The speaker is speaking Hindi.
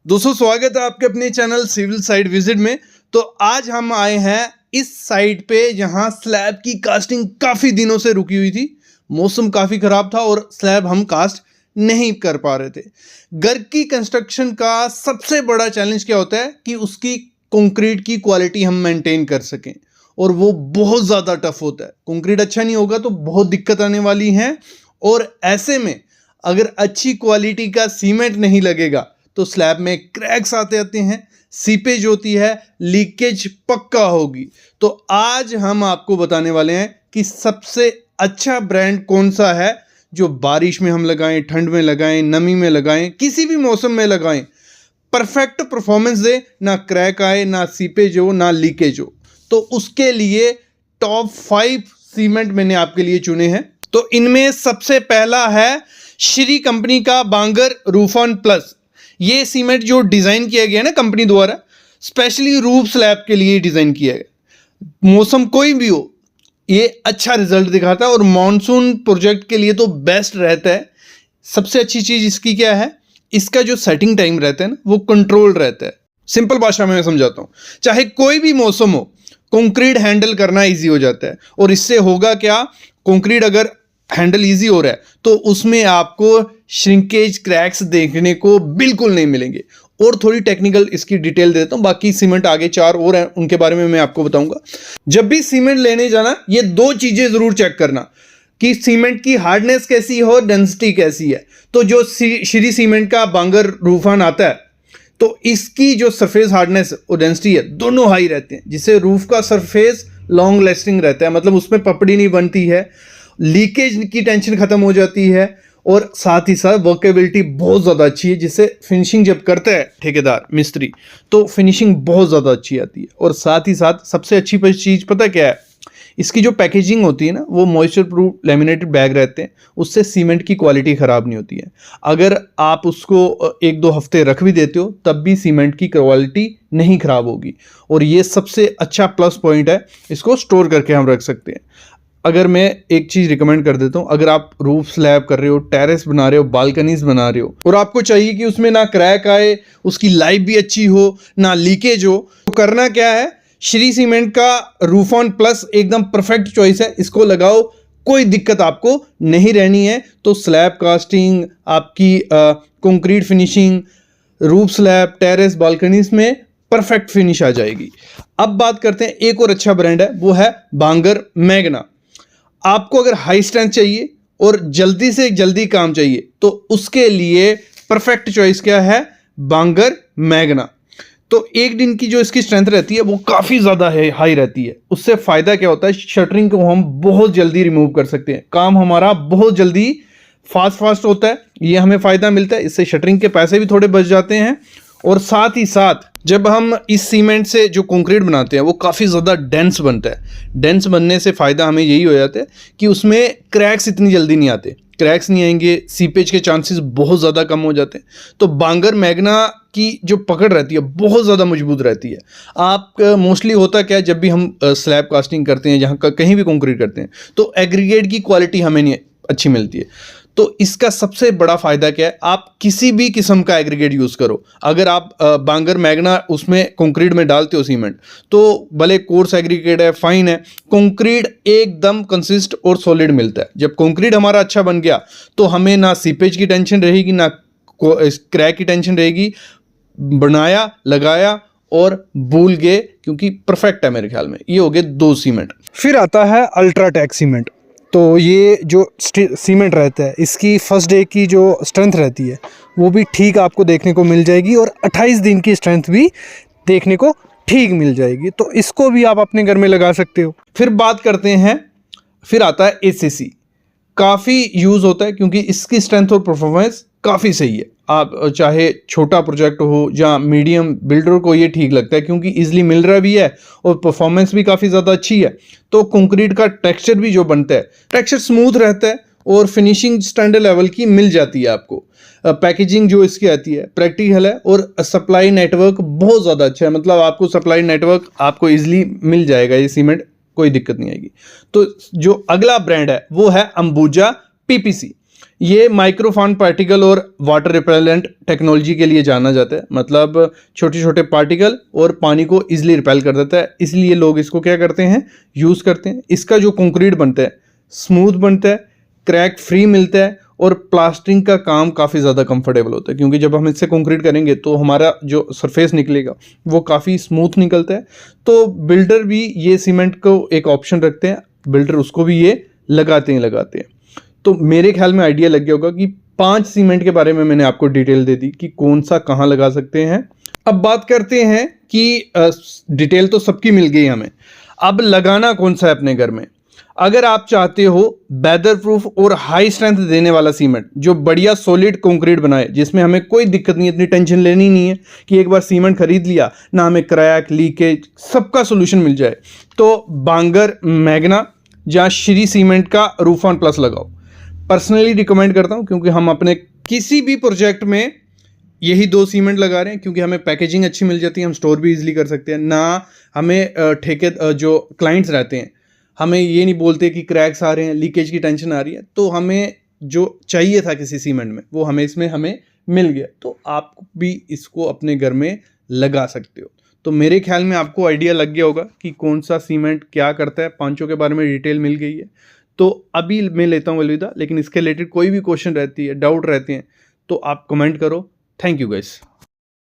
दोस्तों स्वागत है आपके अपने चैनल सिविल साइट विजिट में। तो आज हम आए हैं इस साइट पे जहां स्लैब की कास्टिंग काफ़ी दिनों से रुकी हुई थी। मौसम काफ़ी ख़राब था और स्लैब हम कास्ट नहीं कर पा रहे थे। घर की कंस्ट्रक्शन का सबसे बड़ा चैलेंज क्या होता है कि उसकी कंक्रीट की क्वालिटी हम मेंटेन कर सकें, और वो बहुत ज़्यादा टफ होता है। कंक्रीट अच्छा नहीं होगा तो बहुत दिक्कत आने वाली है, और ऐसे में अगर अच्छी क्वालिटी का सीमेंट नहीं लगेगा तो स्लैब में क्रैक्स आते हैं, सीपेज होती है, लीकेज पक्का होगी। तो आज हम आपको बताने वाले हैं कि सबसे अच्छा ब्रांड कौन सा है जो बारिश में हम लगाएं, ठंड में लगाएं, नमी में लगाएं, किसी भी मौसम में लगाएं, परफेक्ट परफॉर्मेंस दे, ना क्रैक आए, ना सीपेज हो, ना लीकेज हो। तो उसके लिए टॉप 5 सीमेंट मैंने आपके लिए चुने हैं। तो इनमें सबसे पहला है श्री कंपनी का बांगर रूफॉन प्लस। ये सीमेंट जो डिज़ाइन किया गया है ना कंपनी द्वारा, स्पेशली रूफ स्लैब के लिए डिज़ाइन किया गया। मौसम कोई भी हो ये अच्छा रिजल्ट दिखाता है, और मॉनसून प्रोजेक्ट के लिए तो बेस्ट रहता है। सबसे अच्छी चीज़ इसकी क्या है, इसका जो सेटिंग टाइम रहता है ना वो कंट्रोल रहता है। सिंपल भाषा में मैं समझाता हूँ, चाहे कोई भी मौसम हो कंक्रीट हैंडल करना ईजी हो जाता है। और इससे होगा क्या, कंक्रीट अगर हैंडल ईजी हो रहा है तो उसमें आपको श्रिंकेज क्रैक्स देखने को बिल्कुल नहीं मिलेंगे। और थोड़ी टेक्निकल इसकी डिटेल देता हूं, बाकी सीमेंट आगे 4 और हैं उनके बारे में मैं आपको बताऊंगा। जब भी सीमेंट लेने जाना ये 2 चीजें जरूर चेक करना कि सीमेंट की हार्डनेस कैसी हो, डेंसिटी कैसी है। तो जो श्री सीमेंट का बांगर रूफॉन आता है तो इसकी जो सरफेस हार्डनेस और डेंसिटी है दोनों हाई रहते हैं, जिससे रूफ का सरफेस लॉन्ग लास्टिंग रहता है, मतलब उसमें पपड़ी नहीं बनती है, लीकेज की टेंशन खत्म हो जाती है, और साथ ही साथ वर्केबिलिटी बहुत ज़्यादा अच्छी है, जिससे फिनिशिंग जब करता है ठेकेदार मिस्त्री तो फिनिशिंग बहुत ज़्यादा अच्छी आती है। और साथ ही साथ सबसे अच्छी चीज़ पता क्या है, इसकी जो पैकेजिंग होती है ना वो मॉइस्चर प्रूफ लैमिनेटेड बैग रहते हैं, उससे सीमेंट की क्वालिटी ख़राब नहीं होती है। अगर आप उसको 1-2 हफ्ते रख भी देते हो तब भी सीमेंट की क्वालिटी नहीं ख़राब होगी, और ये सबसे अच्छा प्लस पॉइंट है। इसको स्टोर करके हम रख सकते हैं। अगर मैं एक चीज़ रिकमेंड कर देता हूँ, अगर आप रूफ स्लैब कर रहे हो, टेरेस बना रहे हो, बालकनीज बना रहे हो, और आपको चाहिए कि उसमें ना क्रैक आए, उसकी लाइफ भी अच्छी हो, ना लीकेज हो, तो करना क्या है, श्री सीमेंट का रूफॉन प्लस एकदम परफेक्ट चॉइस है। इसको लगाओ, कोई दिक्कत आपको नहीं रहनी है। तो स्लैब कास्टिंग, आपकी concrete finishing, roof slab, terrace, balconies में परफेक्ट फिनिश आ जाएगी। अब बात करते हैं एक और अच्छा ब्रांड है, वो है बांगर मैग्ना। आपको अगर हाई स्ट्रेंथ चाहिए और जल्दी से जल्दी काम चाहिए तो उसके लिए परफेक्ट चॉइस क्या है, बांगर मैग्ना। तो एक दिन की जो इसकी स्ट्रेंथ रहती है वो काफ़ी ज़्यादा है, हाई रहती है। उससे फ़ायदा क्या होता है, शटरिंग को हम बहुत जल्दी रिमूव कर सकते हैं, काम हमारा बहुत जल्दी फास्ट होता है, ये हमें फ़ायदा मिलता है। इससे शटरिंग के पैसे भी थोड़े बच जाते हैं। और साथ ही साथ जब हम इस सीमेंट से जो कंक्रीट बनाते हैं वो काफ़ी ज़्यादा डेंस बनता है। डेंस बनने से फ़ायदा हमें यही हो जाता है कि उसमें क्रैक्स इतनी जल्दी नहीं आते, क्रैक्स नहीं आएंगे, सीपेज के चांसेस बहुत ज़्यादा कम हो जाते हैं। तो बांगर मैग्ना की जो पकड़ रहती है बहुत ज़्यादा मजबूत रहती है। आप मोस्टली होता क्या है, जब भी हम स्लैब कास्टिंग करते हैं, जहाँ कहीं भी कंक्रीट करते हैं, तो एग्रीगेट की क्वालिटी हमें नहीं अच्छी मिलती है। तो इसका सबसे बड़ा फ़ायदा क्या है, आप किसी भी किस्म का एग्रीगेट यूज़ करो। अगर आप बांगर मैग्ना उसमें कंक्रीट में डालते हो सीमेंट, तो भले कोर्स एग्रीगेट है, फाइन है, कंक्रीट एकदम कंसिस्ट और सॉलिड मिलता है। जब कंक्रीट हमारा अच्छा बन गया तो हमें ना सीपेज की टेंशन रहेगी, ना क्रैक की टेंशन रहेगी। बनाया, लगाया और भूल गए, क्योंकि परफेक्ट है मेरे ख्याल में। ये हो गए 2 सीमेंट। फिर आता है अल्ट्राटेक सीमेंट। तो ये जो सीमेंट रहता है इसकी फर्स्ट डे की जो स्ट्रेंथ रहती है वो भी ठीक आपको देखने को मिल जाएगी, और 28 दिन की स्ट्रेंथ भी देखने को ठीक मिल जाएगी। तो इसको भी आप अपने घर में लगा सकते हो। फिर बात करते हैं, फिर आता है ACC। काफ़ी यूज़ होता है क्योंकि इसकी स्ट्रेंथ और परफॉर्मेंस काफ़ी सही है। आप चाहे छोटा प्रोजेक्ट हो या मीडियम, बिल्डर को ये ठीक लगता है क्योंकि इजीली मिल रहा भी है और परफॉर्मेंस भी काफ़ी ज़्यादा अच्छी है। तो कंक्रीट का टेक्सचर भी जो बनता है, टेक्सचर स्मूथ रहता है और फिनिशिंग स्टैंडर्ड लेवल की मिल जाती है आपको। पैकेजिंग जो इसकी आती है प्रैक्टिकल है, और सप्लाई नेटवर्क बहुत ज़्यादा अच्छा है, मतलब आपको सप्लाई नेटवर्क आपको ईजिली मिल जाएगा। ये सीमेंट कोई दिक्कत नहीं आएगी। तो जो अगला ब्रांड है वो है अंबुजा PPC। ये माइक्रोफाइन पार्टिकल और वाटर रिपेलेंट टेक्नोलॉजी के लिए जाना जाता है। मतलब छोटे छोटे पार्टिकल और पानी को इजीली रिपेल कर देता है, इसलिए लोग इसको क्या करते हैं, यूज़ करते हैं। इसका जो कंक्रीट बनता है स्मूथ बनता है, क्रैक फ्री मिलता है और प्लास्टरिंग का काम काफ़ी ज़्यादा कंफर्टेबल होता है, क्योंकि जब हम इससे कंक्रीट करेंगे तो हमारा जो सरफेस निकलेगा वो काफ़ी स्मूथ निकलता है। तो बिल्डर भी ये सीमेंट को एक ऑप्शन रखते हैं, बिल्डर उसको भी ये लगाते हैं। तो मेरे ख्याल में आइडिया लग गया होगा कि 5 सीमेंट के बारे में मैंने आपको डिटेल दे दी कि कौन सा कहाँ लगा सकते हैं। अब बात करते हैं कि डिटेल तो सबकी मिल गई हमें, अब लगाना कौन सा है अपने घर में। अगर आप चाहते हो वेदर प्रूफ और हाई स्ट्रेंथ देने वाला सीमेंट जो बढ़िया सॉलिड कंक्रीट बनाए, जिसमें हमें कोई दिक्कत नहीं, इतनी टेंशन लेनी नहीं है कि एक बार सीमेंट खरीद लिया ना हमें क्रैक लीकेज सबका सोल्यूशन मिल जाए, तो बांगर मैग्ना या श्री सीमेंट का रूफॉन प्लस लगाओ। पर्सनली रिकमेंड करता हूं, क्योंकि हम अपने किसी भी प्रोजेक्ट में यही 2 सीमेंट लगा रहे हैं, क्योंकि हमें पैकेजिंग अच्छी मिल जाती है, हम स्टोर भी इजीली कर सकते हैं ना। हमें जो क्लाइंट्स रहते हैं हमें ये नहीं बोलते कि क्रैक्स आ रहे हैं, लीकेज की टेंशन आ रही है। तो हमें जो चाहिए था किसी सीमेंट में वो इसमें हमें मिल गया। तो आप भी इसको अपने घर में लगा सकते हो। तो मेरे ख्याल में आपको आइडिया लग गया होगा कि कौन सा सीमेंट क्या करता है, पांचों के बारे में डिटेल मिल गई है। तो अभी मैं लेता हूँ अलविदा, लेकिन इसके रिलेटेड कोई भी क्वेश्चन रहती है, डाउट रहते हैं तो आप कमेंट करो। Thank you guys.